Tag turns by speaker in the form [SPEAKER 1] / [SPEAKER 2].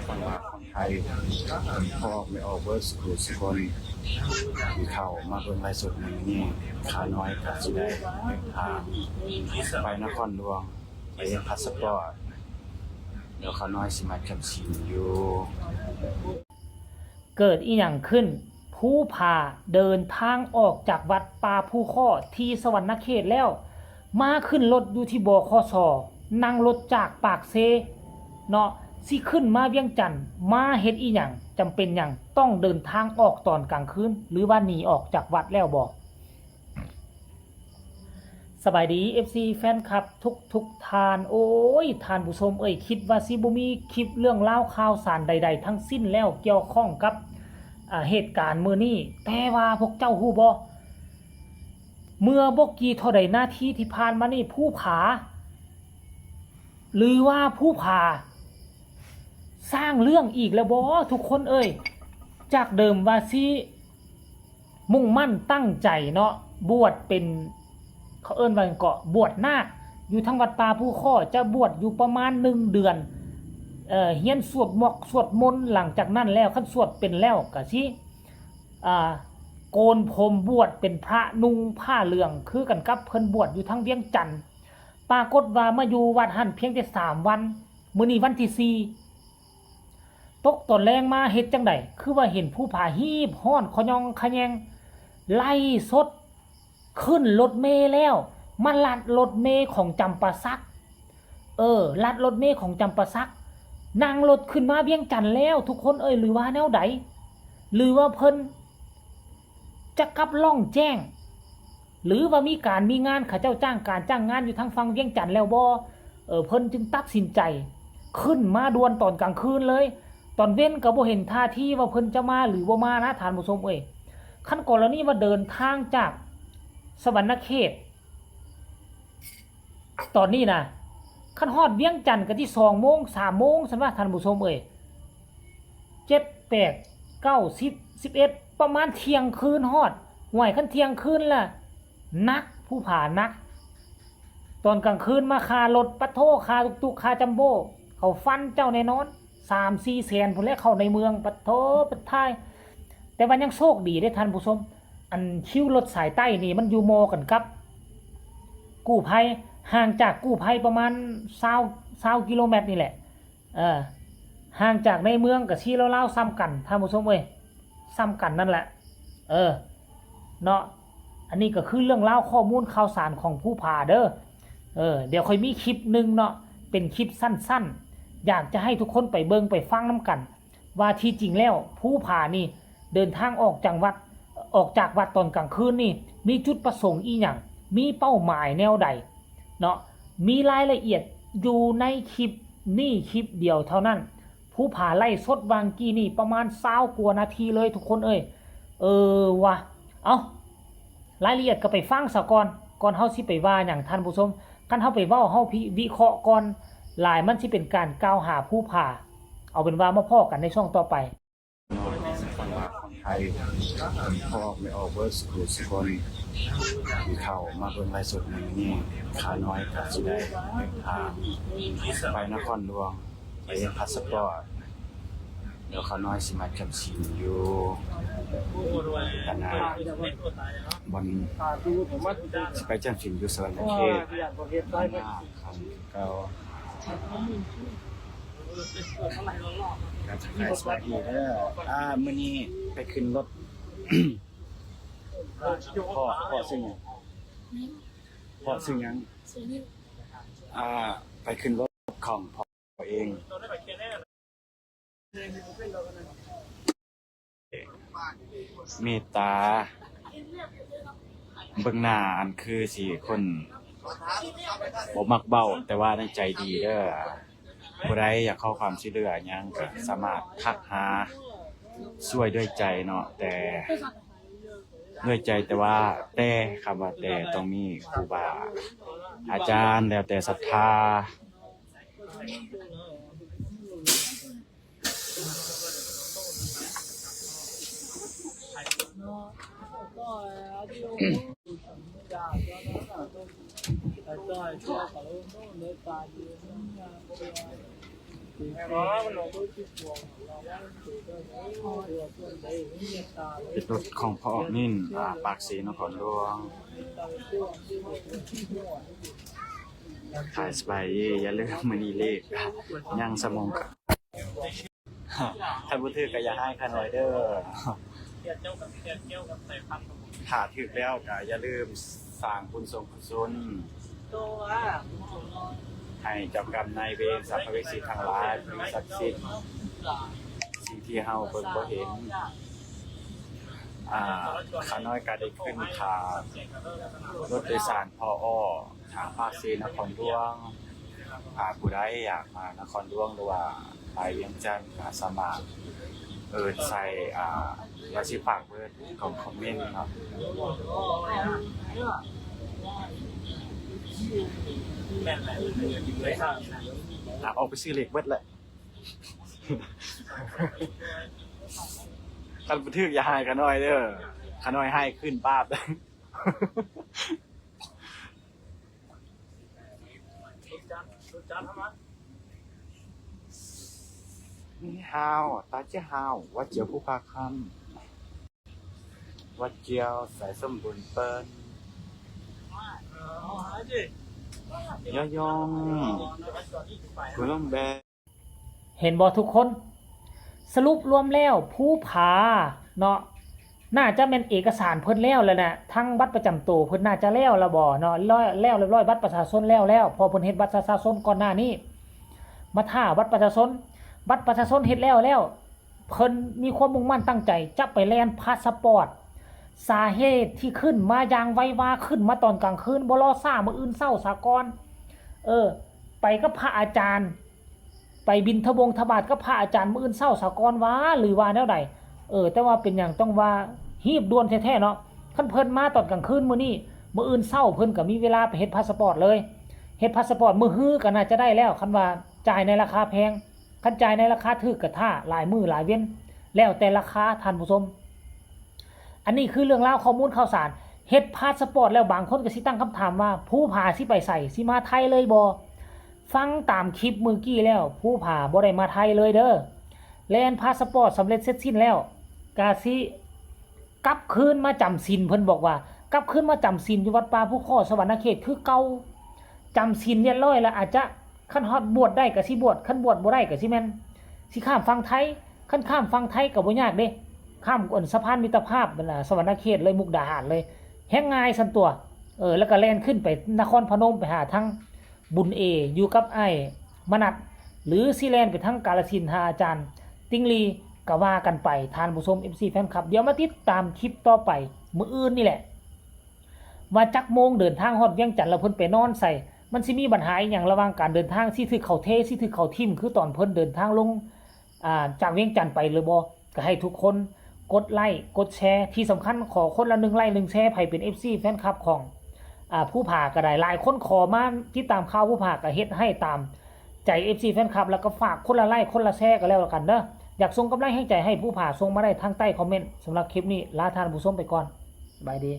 [SPEAKER 1] ฟังว่าคนไทยพอไม่ออกเวิร์สกูสุคนมีเข้ามาเบิ่งไลฟ์สดในนี้ขาน้อยก็สิได้เดินทางไปนครหลวงไปเฮ็ดพาสปอร์ตเดี๋ยวขาน้อยสิมาจำศีลอยู่
[SPEAKER 2] เกิดอีหยังขึ้นผู้พาเดินทางออกจากวัดป่าภูข้อที่สวรรณเขตแล้วมาขึ้นรถอยู่ที่บขส.นั่งรถจากปากเซเนาะสิขึ้นมาเวียงจันทน์มาเฮ็ดอีหยังจำเป็นหยังต้องเดินทางออกตอนกลางคืนหรือว่าหนีออกจากวัดแล้วบ่สบายดี FC แฟนคลับทุกทานโอ้ยท่านผู้ชมคิดว่าสิบ่มีคลิปเรื่องราวข่าวสารใดๆทั้งสิ้นแล้วเกี่ยวข้องกับเหตุการณ์มื้อนี้แต่ว่าพวกเจ้าฮู้บ่เมื่อบ่กี่เท่าใดนาทีที่ผ่านมานี่ผู้ผาหรือว่าผู้ผาสร้างเรื่องอีกแล้วบ่ทุกคนจากเดิมว่าสิมุ่งมั่นตั้งใจเนาะบวชเป็นเขาเอิ้นว่าเกาะบวชนาคอยู่ทั้งวัดป่าภูข้อจะบวชอยู่ประมาณ1เดือนเฮียนสวดมนต์หลังจากนั้นแล้วคันสวดเป็นแล้วก็สิโกนผมบวชเป็นพระนุ่งผ้าเหลืองคือกันกับเพิ่นบวชอยู่ทั้งเวียงจันทน์ปรากฏว่ามาอยู่วัดหั่นเพียงแต่3วันมื้อนี้วันที่4ตกตอนแรงมาเฮ็ดจังได๋คือว่าเห็นผู้ผาฮีบฮ้อนขยองขะแยงไล่สดขึ้นรถเมล์แล้วมาลัดรถเมล์ของจำปาสักลัดรถเมล์ของจำปาสักนั่งรถขึ้นมาเวียงจันทน์แล้วทุกคนหรือว่าแนวใดหรือว่าเพิ่นจะกลับล่องแจ้งหรือว่ามีงานเขาเจ้าจ้างงานอยู่ทางฝั่งเวียงจันทน์แล้วบ่เพิ่นจึงตัดสินใจขึ้นมาด่วนตอนกลางคืนเลยตอนเว้นก็บ่เห็นท่าทีว่าเพิ่นจะมาหรือบ่มานะท่านผู้ชมคันกรณีว่าเดินทางจากสวรรณเขตตอนนี้นะคันฮอดเวียงจันทน์ก็ที่2 โมง 3 โมงซั่นว่าท่านผู้ชม7 8 9 10 11ประมาณเที่ยงคืนฮอดห่วยคันเที่ยงคืนล่ะนักผู้ผานักตอนกลางคืนมาคารถปะโทคาตุกคาจัมโบ้เขาฟันเจ้าแน่นอน 3-4 แสนพุ่นแลเข้าในเมืองปะโทปะทายแต่ว่ายังโชคดีได้ท่านผู้ชมอันคิวรถสายใต้นี่มันอยู่มอกันครับกู้ภัยห่างจากกู้ภัยประมาณ20กิโลเมตรนี่แหละห่างจากในเมืองกับที่เล่าซ้ำกันท่านผู้ชมซ้ำกันนั่นแหละเนาะอันนี้ก็คือเรื่องเล่าข้อมูลข่าวสารของผู้ผาเด้อเดี๋ยวค่อยมีคลิปนึงเนาะเป็นคลิปสั้นๆอยากจะให้ทุกคนไปเบิ่งไปฟังน้ำกันว่าที่จริงแล้วผู้ผานี่เดินทางออกจากวัดตอนกลางคืนนี่มีจุดประสงค์อีหยังมีเป้าหมายแนวใดเนาะมีรายละเอียดอยู่ในคลิปนี่คลิปเดียวเท่านั้นผู้ผาไล่สดวางกี้นี่ประมาณ20กว่านาทีเลยทุกคนว่ะเอารายละเอียดก็ไปฟังซะก่อนเฮาสิไปว่าหยังท่านผู้ชมคันเฮาไปเว้าเฮาวิเคราะห์ก่อนหลายมันสิเป็นการกล่าวหาผู้ผาเอาเป็นว่ามาพ้อกันในช่องต่อไป
[SPEAKER 1] ฟังว่าคนไทยพอไม่ออกเวิร์สกูสุคนมีเข้ามาเบิ่งไลฟ์สดในนี้ขาน้อยก็สิได้เดินทางไปนครหลวงไปเฮ็ดพาสปอร์ตเดี๋ยวขาน้อยสิมาจำศีลอยู่กันนะบนสิไปจำศีลอยู่สวรรณเขตเก่าการขายสวัสดีเด้อมื้อนี้ไปขึ้นรถพ่อซึ่งยังไปขึ้นรถของพ่อเองเมตตาเบิ่งหน้าอันคือสิคนบ่มักเบ้าแต่ว่าในใจดีเด้อผู้ใดอยากเข้าความช่วยเหลือหยังก็สามารถทักหาช่วยด้วยใจเนาะแต่ด้วยใจแต่ว่าแต่คำว่าแต่ต้องมีครูบาอาจารย์แล้วแต่ศรัทธา เป็นรถของพ่อนิ่นปากสีนครหลวงขายสบายอย่าลืมมื้อนี้เลขยังสมองกับท่านผู้ถือก็อย่าให้ค่าน้อยเด้อถ้าถึกแล้วก็อย่าลืมสร้างบุญส่งกุศลให้เจ้ากรรมนายเวรสัพเพเวสีทั้งหลายสิ่งศักดิ์สิทธิ์สิ่งที่เฮาเบิ่งบ่เห็นข้าน้อยก็ได้ขึ้นค่ารถโดยสารพอทางภาคซีนครหลวงผู้ใดอยากมานครหลวงหรือว่าไปเวียงจันทน์ก็สามารถใส่ว่าสิฝากเบอร์ของคอมเมนต์ครับออกไปซื้อเหล็กเบิดแหละคันบันทึกอย่าให้ขาน้อยเด้อขาน้อยให้ขึ้นป้าบนี่ฮาวตาเจ้าฮาววัดเจียวผู้พาคำวัดเจียวสายสมบูรณ์เปิ้นย่อยองคุณลำแบ
[SPEAKER 2] เห็นบ่ทุกคนสรุปรวมแล้วผู้ผาเนาะน่าจะเป็นเอกสารเพิ่นแล้วแล้วนะทั้งบัตรประจำตัวเพิ่นน่าจะแล้วละบ่เนาะแล้วเรียบร้อยบัตรประชาชนแล้วพอเพิ่นเฮ็ดบัตรประชาชนก่อนหน้านี้มาท่าบัตรประชาชนเฮ็ดแล้วเพิ่นมีความมุ่งมั่นตั้งใจจะไปแลนพาสปอร์ตสาเหตุที่ขึ้นมาอย่างไวว่าขึ้นมาตอนกลางคืนบ่รอซ่ามื้ออื่นเช้าซะก่อนไปกับพระอาจารย์ไปบิณฑบาตก็พระอาจารย์มื้ออื่นเช้าสากรว่าหรือว่าแนวใดแต่ว่าเป็นหยังต้องว่าฮีบด่วนแท้ๆเนาะคันเพิ่นมาตอนกลางคืนมื้อนี้มื้ออื่นเช้าเพิ่นก็มีเวลาไปเฮ็ดพาสปอร์ตเลยเฮ็ดพาสปอร์ตมื้อฮื้อก็น่าจะได้แล้วคันว่าจ่ายในราคาแพงคันจ่ายในราคาถูกก็ท่าหลายมื้อหลายเว้นแล้วแต่ราคาท่านผู้ชมอันนี้คือเรื่องราวข้อมูลข่าวสารเฮ็ดพาสปอร์ตแล้วบางคนก็สิตั้งคำถามว่าผู้พาสิไปไสสิมาไทยเลยบ่ฟังตามคลิปมือกี้แล้วผู้ผ่าบ่ได้มาไทยเลยเด้อแลนพาสปอร์ตสำเร็จเสร็จสิ้นแล้วกาสิกลับคืนมาจำศีลเพิ่นบอกว่ากลับคืนมาจำศีลอยู่วัดป่าผู้ข้อสวรรณเขตคือเก่าจำศีลเรียบร้อยแล้วอาจจะคันฮอดบวชได้ก็สิบวชคันบวชบ่ได้ก็สิแม่นสิข้ามฝั่งไทยคันข้ามฝั่งไทยก็บ่ยากเด้ข้ามสะพานมิตรภาพนั่นล่ะสวรรณเขตเลยมุกดาหารเลยแฮงง่ายซั่นตัวแล้วก็แล่นขึ้นไปนครพนมไปหาทางบุญอยู่กับไอ้มนัดหรือซีแลนไปทั้งกาฬสินธุ์หาอาจารย์ติงลีก็ว่ากันไปทานผู้ชม FC แฟนคลับเดี๋ยวมาติดตามคลิปต่อไปมื้ออื่นนี่แหละว่าจักโมงเดินทางฮอดเวียงจันทน์แล้วเพิ่นไปนอนใส่มันสิมีปัญหาอีหยังระหว่างการเดินทางสิถึกเขาเทสิถึกเขาทิ่มคือตอนเพิ่นเดินทางลงจากเวียงจันทน์ไปหรือบ่ก็ให้ทุกคนกดไลค์กดแชร์ที่สำคัญขอคนละ1ไลค์1แชร์ให้เป็น FC แฟนคลับของผู้ผ่าก็ได้หลายคนขอมาที่ตามข่าวผู้ผ่าก็เฮ็ดให้ตามใจ FC แฟนคลับแล้วก็ฝากคนละไลค์คนละแชร์ก็แล้วกันเด้ออยากส่งกำลังให้ใจให้ผู้ผ่าส่งมาได้ทางใต้คอมเมนต์สำหรับคลิปนี้ลาท่านผู้ชมไปก่อนสบายดี